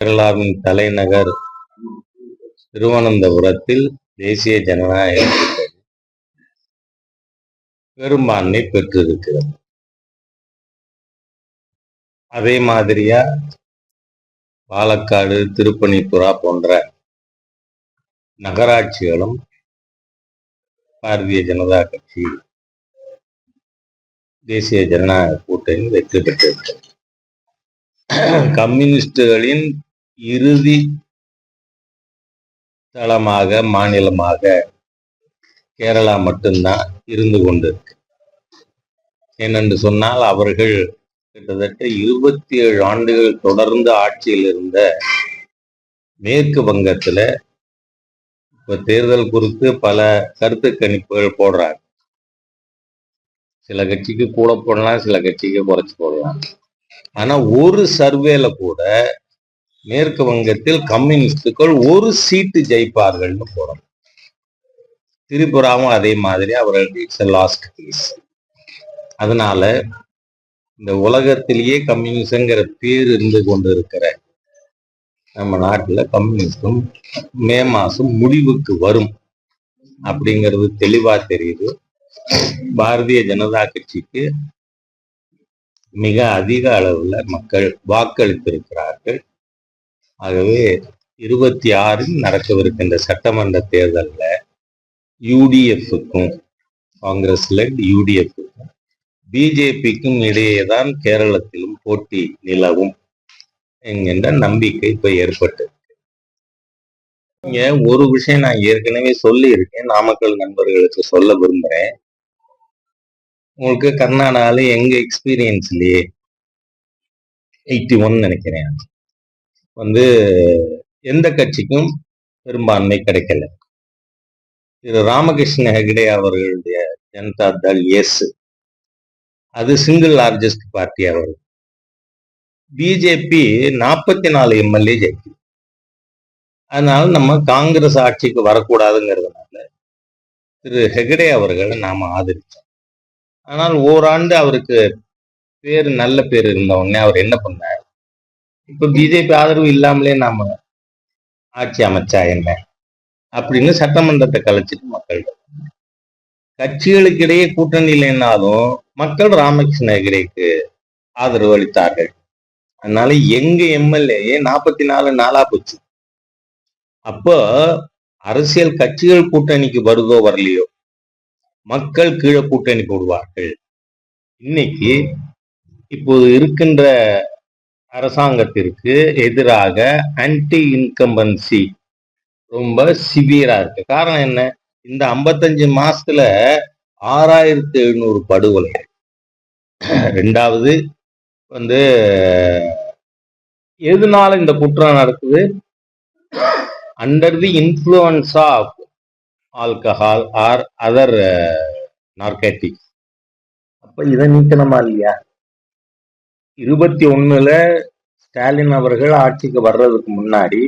கேரளாவின் தலைநகர் திருவனந்தபுரத்தில் தேசிய ஜனநாயக கூட்டணி பெரும்பான்மை பெற்றிருக்கிறது. அதே மாதிரியா பாலக்காடு, திருப்பணித்துறா போன்ற நகராட்சிகளும் பாரதிய ஜனதா கட்சி தேசிய ஜனநாயக கூட்டணி வெற்றி பெற்றிருக்கிறது. கம்யூனிஸ்டுகளின் இறுதி தளமாக மாநிலமாக கேரளா மட்டும்தான் இருந்து கொண்டிருக்கு. ஏனென்று சொன்னால் அவர்கள் கிட்டத்தட்ட 27 ஆண்டுகள் தொடர்ந்து ஆட்சியில் இருந்த மேற்கு வங்கத்துல இப்ப தேர்தல் குறித்து பல கருத்து கணிப்புகள் போடுறாங்க. சில கட்சிக்கு கூட போடலாம், சில கட்சிக்கு குறைச்சு போடலாம். ஆனா ஒரு சர்வேல கூட மேற்கு வங்கத்தில் கம்யூனிஸ்டுகள் ஒரு சீட்டு ஜெயிப்பார்கள்னு போறோம். திரிபுராவும் அதே மாதிரி அவர்களுக்கு இட்ஸ் லாஸ்ட் கேஸ். அதனால இந்த உலகத்திலேயே கம்யூனிசங்கிற பேர் இருந்து கொண்டு இருக்கிற நம்ம நாட்டுல கம்யூனிஸ்டும் மே மாசம் முடிவுக்கு வரும் அப்படிங்கிறது தெளிவா தெரியுது. பாரதிய ஜனதா கட்சிக்கு மிக அதிக அளவுல மக்கள் வாக்களித்திருக்கிறார்கள். ஆகவே 26 நடக்கவிருக்கின்ற சட்டமன்ற தேர்தலில் யூடிஎஃப்க்கும் காங்கிரஸ் லெட் யூடிஎஃப்க்கும் பிஜேபிக்கும் இடையேதான் கேரளத்திலும் போட்டி நிலவும் என்கின்ற நம்பிக்கை இப்ப ஏற்பட்டு. இங்க ஒரு விஷயம் நான் ஏற்கனவே சொல்லி இருக்கேன், நாமக்கல் நண்பர்களுக்கு சொல்ல விரும்புறேன். உங்களுக்கு கர்நாடகால எங்க எக்ஸ்பீரியன்ஸ்லயே 81 நினைக்கிறேன் எந்த கட்சிக்கும் பெரும்பான்மை கிடைக்கல. திரு ராமகிருஷ்ண ஹெகடே அவர்களுடைய ஜனதா தள் எஸ், அது சிங்கிள் லார்ஜஸ்ட் பார்ட்டி. அவர்கள் பிஜேபி 44 எம்எல்ஏ ஜெயிக்கும். அதனால நம்ம காங்கிரஸ் ஆட்சிக்கு வரக்கூடாதுங்கிறதுனால திரு ஹெகடே அவர்களை நாம ஆதரிச்சோம். ஆனால் ஓராண்டு அவருக்கு நல்ல பேர் இருந்த உடனே அவர் என்ன பண்ணார், இப்ப பிஜேபி ஆதரவு இல்லாமலே நாம ஆட்சி அமைச்சா என்ன அப்படின்னு சட்டமன்றத்தை கலைச்சிட்டு மக்கள் கட்சிகளுக்கு இடையே கூட்டணி இல்லைன்னாலும் மக்கள் ராமகிருஷ்ண ஹெகடேக்கு ஆதரவு அளித்தார்கள். அதனால எங்க எம்எல்ஏ 44 நாளா போச்சு. அப்போ அரசியல் கட்சிகள் கூட்டணிக்கு வருதோ வரலையோ மக்கள் கீழே கூட்டணி போடுவார்கள். இன்னைக்கு இப்போது இருக்கின்ற அரசாங்கத்திற்கு எதிராக ஆன்டி இன்கம்பன்சி ரொம்ப சிவியரா இருக்கு. காரணம் என்ன, இந்த 55 மாசத்துல 6700 படுகொலை. ரெண்டாவது எதனால இந்த குற்றம் நடக்குது, under the influence of alcohol or other narcotics. அப்ப இதை நீக்கணுமா இல்லையா? 21ல ஸ்டாலின் அவர்கள் ஆட்சிக்கு வர்றதுக்கு முன்னாடி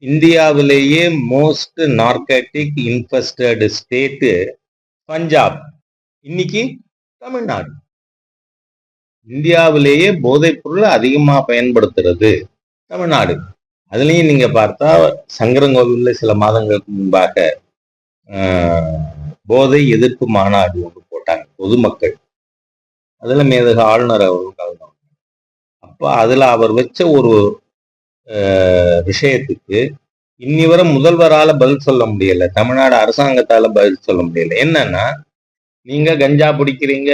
இந்தியாவிலேயே மோஸ்ட் நார்கட்டிக் இன்ஃபெஸ்டட் ஸ்டேட் பஞ்சாப், இன்னைக்கு தமிழ்நாடு. இந்தியாவிலேயே போதைப் பொருள் அதிகமா பயன்படுத்துறது தமிழ்நாடு. அதுலயும் நீங்க பார்த்தா சங்கரங்கோவில்ல சில மாதங்களுக்கு முன்பாக போதை எதிர்ப்பு மாநாடு ஒன்று போட்டாங்க பொதுமக்கள். அதுல மேதக ஆளுநர் அவர்கள் கலந்தாங்க. அப்ப அதுல அவர் வச்ச ஒரு விஷயத்துக்கு இன்னி வரை முதல்வரால பதில் சொல்ல முடியல, தமிழ்நாடு அரசாங்கத்தால பதில் சொல்ல முடியல. என்னன்னா, நீங்க கஞ்சா பிடிக்கிறீங்க,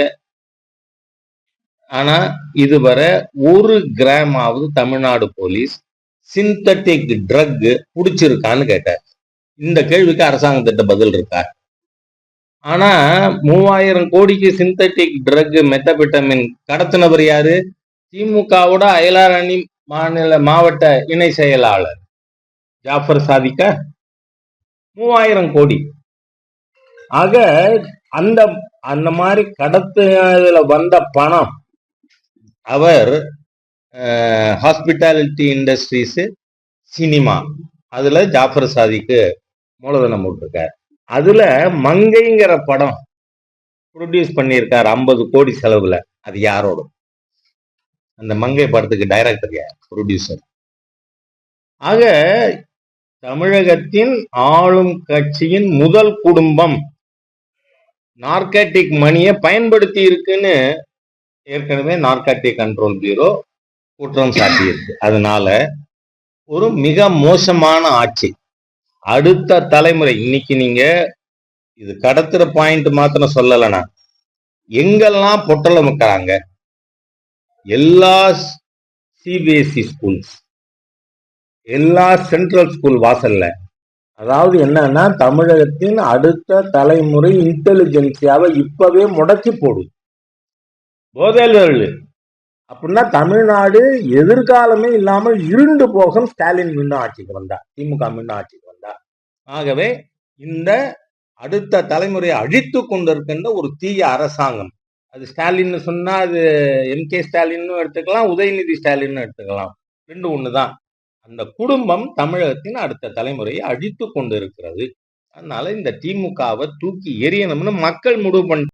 ஆனா இதுவரை 1 கிராமாவது தமிழ்நாடு போலீஸ் சிந்தட்டிக் ட்ரக் பிடிச்சிருக்கான்னு கேட்டார். இந்த கேள்விக்கு அரசாங்கத்திட்ட பதில் இருக்கா? ஆனா 3000 கோடிக்கு சிந்தட்டிக் ட்ரக் மெத்தபெட்டமின் கடத்தினவர் யாரு? திமுகவோட அயலார் அணி மாவட்ட இணை செயலாளர் ஜாஃபர் சாதிக்கா. 3000 கோடி. ஆக அந்த மாதிரி கடத்துல வந்த பணம் அவர் ஹாஸ்பிட்டாலிட்டி இண்டஸ்ட்ரீஸ், சினிமா, அதுல ஜாஃபர் சாதிக்கு மூலதனம் போட்டிருக்கார். அதுல மங்கைங்கிற படம் ப்ரொடியூஸ் பண்ணியிருக்காரு 50 கோடி செலவுல. அது யாரோட? அந்த மங்கை படத்துக்கு டைரக்டர் யார்? ப்ரொடியூசர். ஆக தமிழகத்தின் ஆளும் கட்சியின் முதல் குடும்பம் நார்காட்டிக் மணியை பயன்படுத்தி இருக்குன்னு ஏற்கனவே நார்காட்டிக் கண்ட்ரோல் பியூரோ குற்றம் சாட்டியிருக்கு. அதனால ஒரு மிக மோசமான ஆட்சி. அடுத்த தலைமுறை, இன்னைக்கு நீங்க இது கடத்துற பாயிண்ட் மாத்திரம் சொல்லலனா, எங்கெல்லாம் பொட்டலம் வைக்கிறாங்க, எல்லா சிபிஎஸ்இ ஸ்கூல்ஸ், எல்லா சென்ட்ரல் ஸ்கூல் வாசல்ல, அதாவது என்னன்னா தமிழகத்தின் அடுத்த தலைமுறை இன்டெலிஜென்சியாவை இப்பவே முடக்கி போடும் போதையில். அப்படின்னா தமிழ்நாடு எதிர்காலமே இல்லாமல் இருண்டு போகும். ஸ்டாலின் மீண்டும் ஆட்சிக்கு வந்தா, திமுக மீண்டும் ஆட்சிக்கு வந்தா. ஆகவே இந்த அடுத்த தலைமுறையை அழித்து கொண்டிருக்கின்ற ஒரு தீய அரசாங்கம், அது ஸ்டாலின் சொன்னா அது எம்.கே. ஸ்டாலின் எடுத்துக்கலாம், உதயநிதி ஸ்டாலின் எடுத்துக்கலாம், ரெண்டு ஒண்ணுதான். அந்த குடும்பம் தமிழகத்தின் அடுத்த தலைமுறையை அழித்து கொண்டு இருக்கிறது. அதனால இந்த திமுகவை தூக்கி எறியணும்னு மக்கள் முடிவு பண்ண